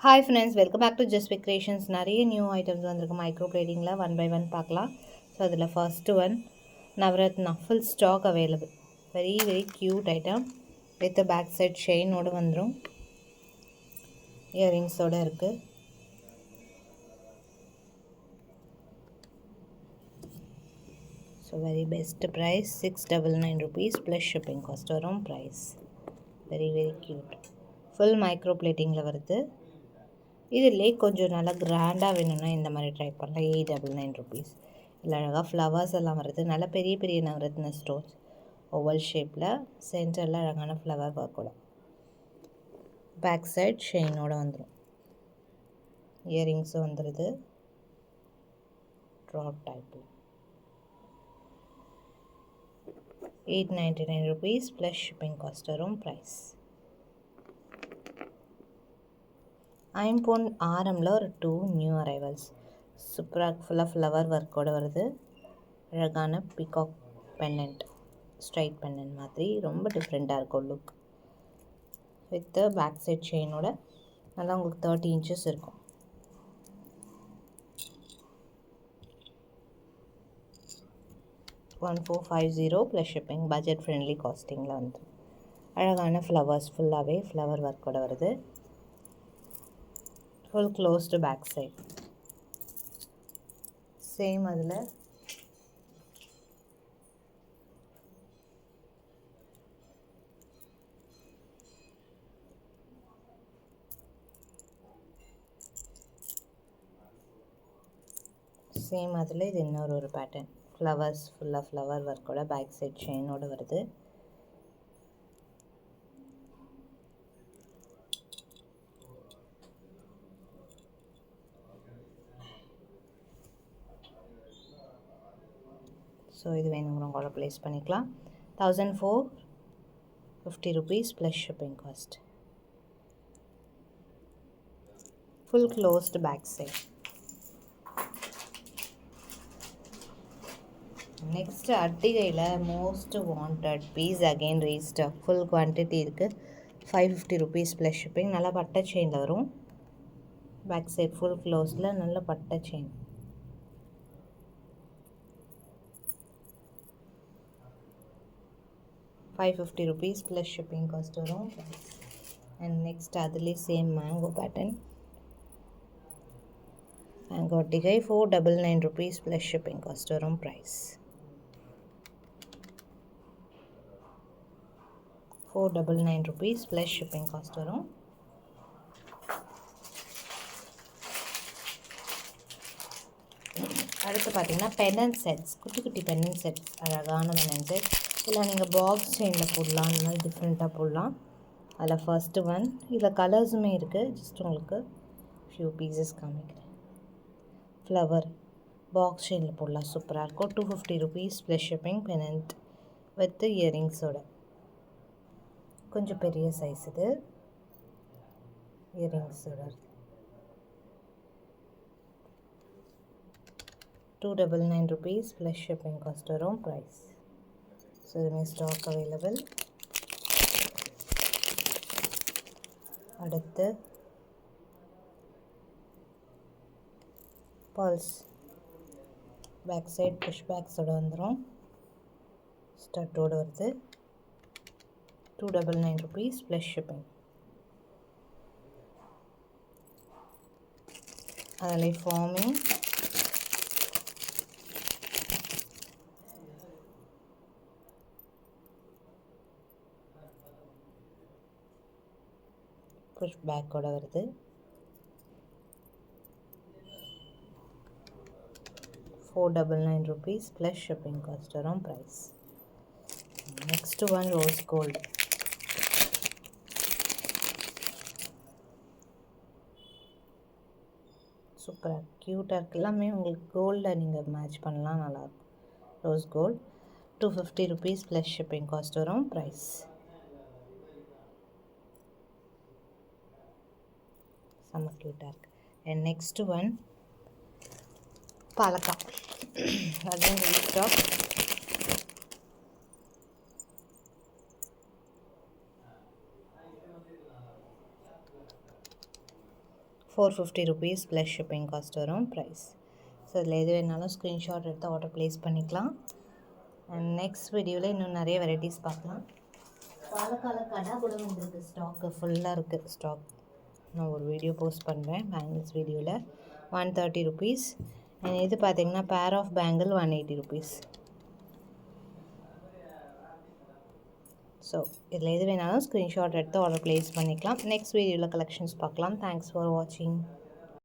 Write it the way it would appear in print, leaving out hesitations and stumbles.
Hi friends, welcome back to just creations. நிறைய new items வந்திருக்கு micro பிளேட்டிங்கில். One by one பார்க்கலாம். So அதில் first one Navratna full stock available. Very very cute item with back side செயினோடு வந்துடும். இயரிங்ஸோடு இருக்குது. So very best price 699 rupees plus shipping cost வரும் price. Very very cute. Full micro பிளேட்டிங்கில் வருது. இதிலே கொஞ்சம் நல்லா கிராண்டாக வேணும்னா இந்த மாதிரி ட்ரை பண்ணலாம். 899 rupees. இல்லை அழகாக ஃப்ளவர்ஸ் எல்லாம் வருது. நல்லா பெரிய பெரிய நவரத்ன ஸ்டோன்ஸ் ஓவல் ஷேப்பில் சென்டரில் அழகான ஃப்ளவர் ஒர்க்கோட. பேக் சைட் ஷெயினோடு வந்துடும். இயரிங்ஸும் வந்துடுது ட்ராப் டைப்பில். 899 rupees ப்ளஸ் ஷிப்பிங் காஸ்ட் வரும் ப்ரைஸ். ஐம்பொன் ஆரமில் ஒரு 2 நியூ அரைவல்ஸ். சூப்பராக ஃபுல்லாக ஃப்ளவர் ஒர்க்கோடு வருது. அழகான பிகாக் பென்னண்ட், ஸ்ட்ரைட் பென்னண்ட் மாதிரி ரொம்ப டிஃப்ரெண்ட்டாக இருக்கும் லுக். வித் பேக் சைட் செயினோட நல்லா உங்களுக்கு 30 inches இருக்கும். $1450 ப்ளஸ் ஷிப்பிங். பட்ஜெட் ஃப்ரெண்ட்லி காஸ்டிங்கில் வந்து அழகான ஃப்ளவர்ஸ் ஃபுல்லாகவே ஃப்ளவர் ஒர்க்கோடு வருது. Full closed back side. Same அதில் இது இன்னொரு பேட்டர்ன். ஃப்ளவர்ஸ் ஃபுல்லாக ஃப்ளவர் ஒர்க்கோட பேக் சைட் செயினோடு வருது. ஸோ இது வேணுங்கிறவங்க கூட ப்ளேஸ் பண்ணிக்கலாம். 1450 rupees plus shipping cost. Full closed back side. Next அட்டிகையில் most wanted piece again restock. Full quantity இருக்குது. 550 rupees ப்ளஸ் ஷிப்பிங். நல்லா பட்டை செயினில் வரும். பேக் சைட் ஃபுல் க்ளோஸில் நல்ல பட்டை செயின். ₹550 ப்ளஸ் ஷிப்பிங் காஸ்ட் வரும். அண்ட் நெக்ஸ்ட் அதுலேயே சேம் மேங்கோ பேட்டர்ன். மேங்கோ அட்டிகை ₹499 ப்ளஸ் ஷிப்பிங் காஸ்ட் வரும் ப்ரைஸ். ₹499 ப்ளஸ் ஷிப்பிங் காஸ்ட் வரும். அடுத்து பார்த்தீங்கன்னா பென்னன் செட்ஸ். குட்டி குட்டி பென்னன் செட்ஸ், அழகான பென்னன் செட். இல்லை நீங்கள் பாக்ஸ் செயினில் போடலாம், இந்த மாதிரி டிஃப்ரெண்ட்டாக போடலாம். அதில் ஃபர்ஸ்ட்டு ஒன். இதில் கலர்ஸுமே இருக்குது. ஜஸ்ட் உங்களுக்கு ஃபியூ பீசஸ் காமிக்கிறேன். ஃப்ளவர் பாக்ஸ் செயினில் போடலாம், சூப்பராக இருக்கும். ₹250 ப்ளஸ் ஷிப்பிங். பெனண்ட் வித் இயரிங்ஸோட. கொஞ்சம் பெரிய சைஸ் இது. இயரிங்ஸோட ₹299 ப்ளஸ் ஷிப்பிங் காஸ்ட் வரும் ப்ரைஸ். ஸோ இதுமாதிரி ஸ்டாக் அவைலபிள். அடுத்து பர்ல்ஸ். பேக் சைட் புஷ் பேக்ஸோடு வந்துடும். ஸ்டட்டோடு வருது. ₹299 ப்ளஸ் ஷிப்பிங். அதில் ஃபார்மிங் புஷ் பேக்கோடு வருது. ₹499 ப்ளஸ் ஷிப்பிங் காஸ்ட் வரும் price. Next one rose gold. சூப்பராக க்யூட்டாக இருக்குது. எல்லாமே உங்களுக்கு கோல்டில் நீங்கள் மேட்ச் பண்ணலாம், நல்லாயிருக்கும். Rose gold ₹250 plus shipping cost வரும் ப்ரைஸ். செம்ம க்யூட்டாக இருக்குது. அண்ட் நெக்ஸ்ட் ஒன் பாலக்கா. அதுவும் restock. 450 rupees plus shipping cost வரும் ப்ரைஸ். ஸோ இதில் எது வேணாலும் ஸ்க்ரீன்ஷாட் எடுத்து ஆர்டர் ப்ளேஸ் பண்ணிக்கலாம். அண்ட் நெக்ஸ்ட் வீடியோவில் இன்னும் நிறைய வெரைட்டிஸ் பார்க்கலாம். பாலக்கால கடை கூட வந்துருக்கு, ஸ்டாக்கு ஃபுல்லாக இருக்குது ஸ்டாக். நான் ஒரு வீடியோ போஸ்ட் பண்ணுறேன் பேங்கிள்ஸ் வீடியோவில். 130 rupees. அண்ட் இது பார்த்தீங்கன்னா pair of bangle 180 rupees. So இதில் எது வேணாலும் ஸ்க்ரீன்ஷாட் எடுத்து ஆர்டர் ப்ளேஸ் பண்ணிக்கலாம். நெக்ஸ்ட் வீடியோவில் கலெக்ஷன்ஸ் பார்க்கலாம். தேங்க்ஸ் ஃபார் வாட்சிங்.